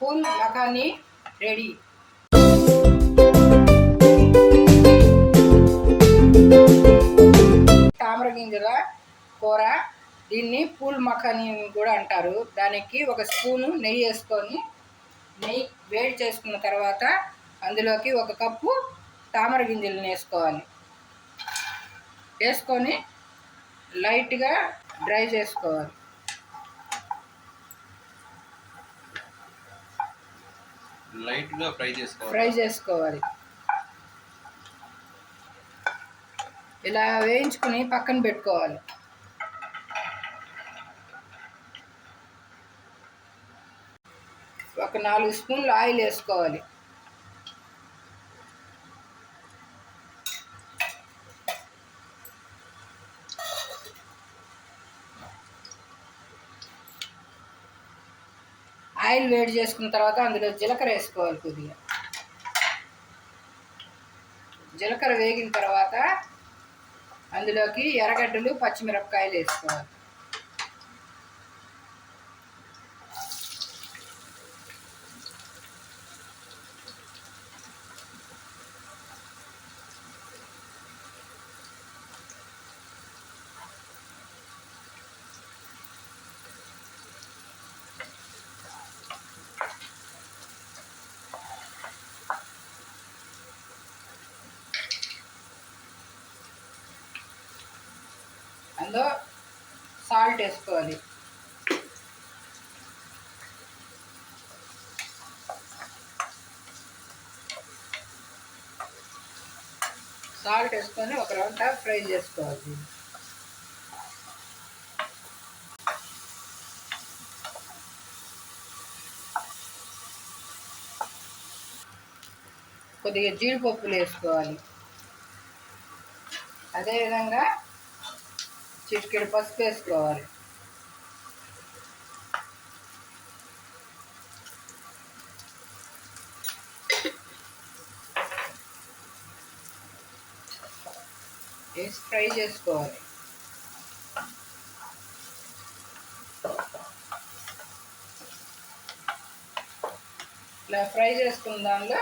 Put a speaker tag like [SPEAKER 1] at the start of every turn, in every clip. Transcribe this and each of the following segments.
[SPEAKER 1] Pool makhani ready. తామర గింజల కూర, దీన్ని ఫూల్ మఖానీ కూడా అంటారు. దానికి ఒక స్పూను నెయ్యి వేసుకొని, నెయ్యి వేడి చేసుకున్న తర్వాత అందులోకి 1 కప్పు తామర గింజలను వేసుకోవాలి. వేసుకొని లైట్గా డ్రై చేసుకోవాలి. ఫ్రై చేసుకోవాలి. ఇలా వేయించుకుని పక్కన పెట్టుకోవాలి. ఒక 4 స్పూన్లు ఆయిల్ వేసుకోవాలి. ఆయిల్ వేడి చేసుకున్న తర్వాత అందులో జీలకర్ర వేసుకోవాలి. కొద్దిగా జీలకర్ర వేగిన తర్వాత అందులోకి ఎర్రగడ్డలు, పచ్చిమిరపకాయలు వేసుకోవాలి. అందులో సాల్ట్ వేసుకోవాలి. సాల్ట్ వేసుకొని ఒక రౌండ్ ఫ్రై చేసుకోవాలి. కొద్దిగా జీడిపప్పులు వేసుకోవాలి. అదేవిధంగా చిటికెడు పసుపు వేసుకోవాలి. వేసి ఫ్రై చేసుకోవాలి. ఇలా ఫ్రై చేసుకున్న దానిలో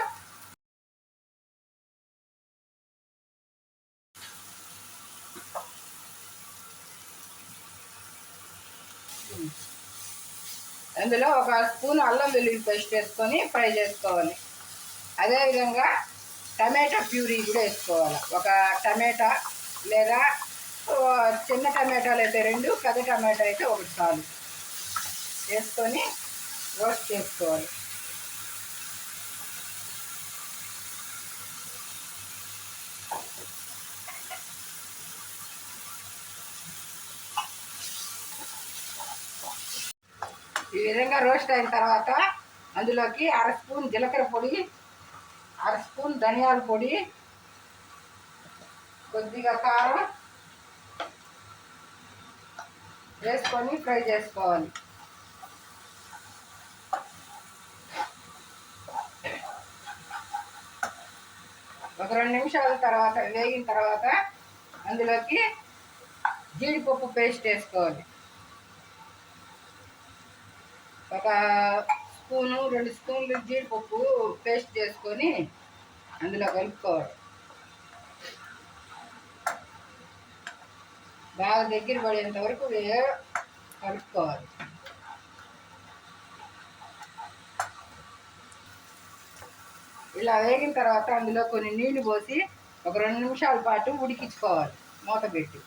[SPEAKER 1] అందులో 1 స్పూన్ అల్లం వెల్లుల్లి పేస్ట్ వేసుకొని ఫ్రై చేసుకోవాలి. అదేవిధంగా టమాటా ప్యూరీ కూడా వేసుకోవాలి. 1 టమాటా లేదా చిన్న టమాటాలు అయితే 2, పెద్ద టమాటా అయితే 1 చాలు వేసుకొని రోస్ట్ చేసుకోవాలి. ఈ విధంగా రోస్ట్ అయిన తర్వాత అందులోకి 1/2 స్పూన్ జీలకర్ర పొడి, 1/2 స్పూన్ ధనియాల పొడి, కొద్దిగా కారం వేసుకొని ఫ్రై చేసుకోవాలి. ఒక 2 నిమిషాల తర్వాత వేగిన తర్వాత అందులోకి జీడిపప్పు పేస్ట్ వేసుకోవాలి. 1 స్పూను 2 స్పూన్లు జీడిపప్పు పేస్ట్ చేసుకొని అందులో కలుపుకోవాలి. బాగా దగ్గర పడేంత వరకు కలుపుకోవాలి. ఇలా వేగిన తర్వాత అందులో కొన్ని నీళ్లు పోసి ఒక 2 నిమిషాల పాటు ఉడికించుకోవాలి మూత పెట్టి.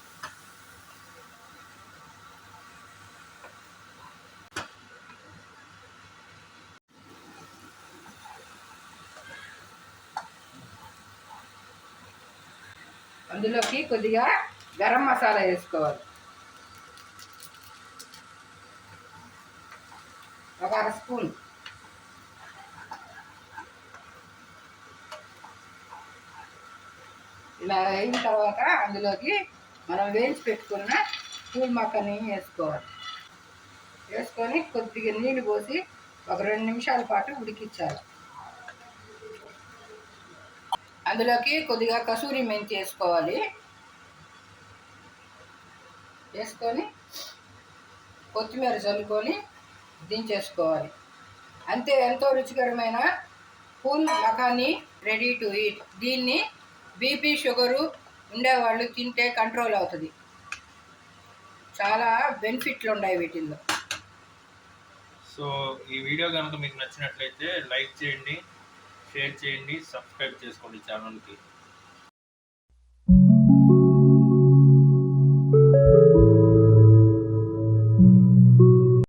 [SPEAKER 1] అందులోకి కొద్దిగా గరం మసాలా వేసుకోవాలి. 1/2 స్పూన్. ఇలా అయిన తర్వాత అందులోకి మనం వేయించి పెట్టుకున్న ఫూల్ మఖానీ వేసుకోవాలి. వేసుకొని కొద్దిగా నీళ్ళు పోసి ఒక 2 నిమిషాల పాటు ఉడికించాలి. అందులోకి కొద్దిగా కసూరి మెంతి వేసుకోవాలి. వేసుకొని కొత్తిమీర చల్లుకొని దించేసుకోవాలి. అంతే, ఎంతో రుచికరమైన phool makhani ready to eat. దీన్ని బీపీ షుగరు ఉండేవాళ్ళు తింటే కంట్రోల్ అవుతుంది. చాలా బెనిఫిట్లు ఉన్నాయి వీటిల్లో.
[SPEAKER 2] సో ఈ వీడియో కనుక మీకు నచ్చినట్లయితే లైక్ చేయండి, షేర్ చేయండి, సబ్స్క్రైబ్ చేసుకోండి ఛానల్కి.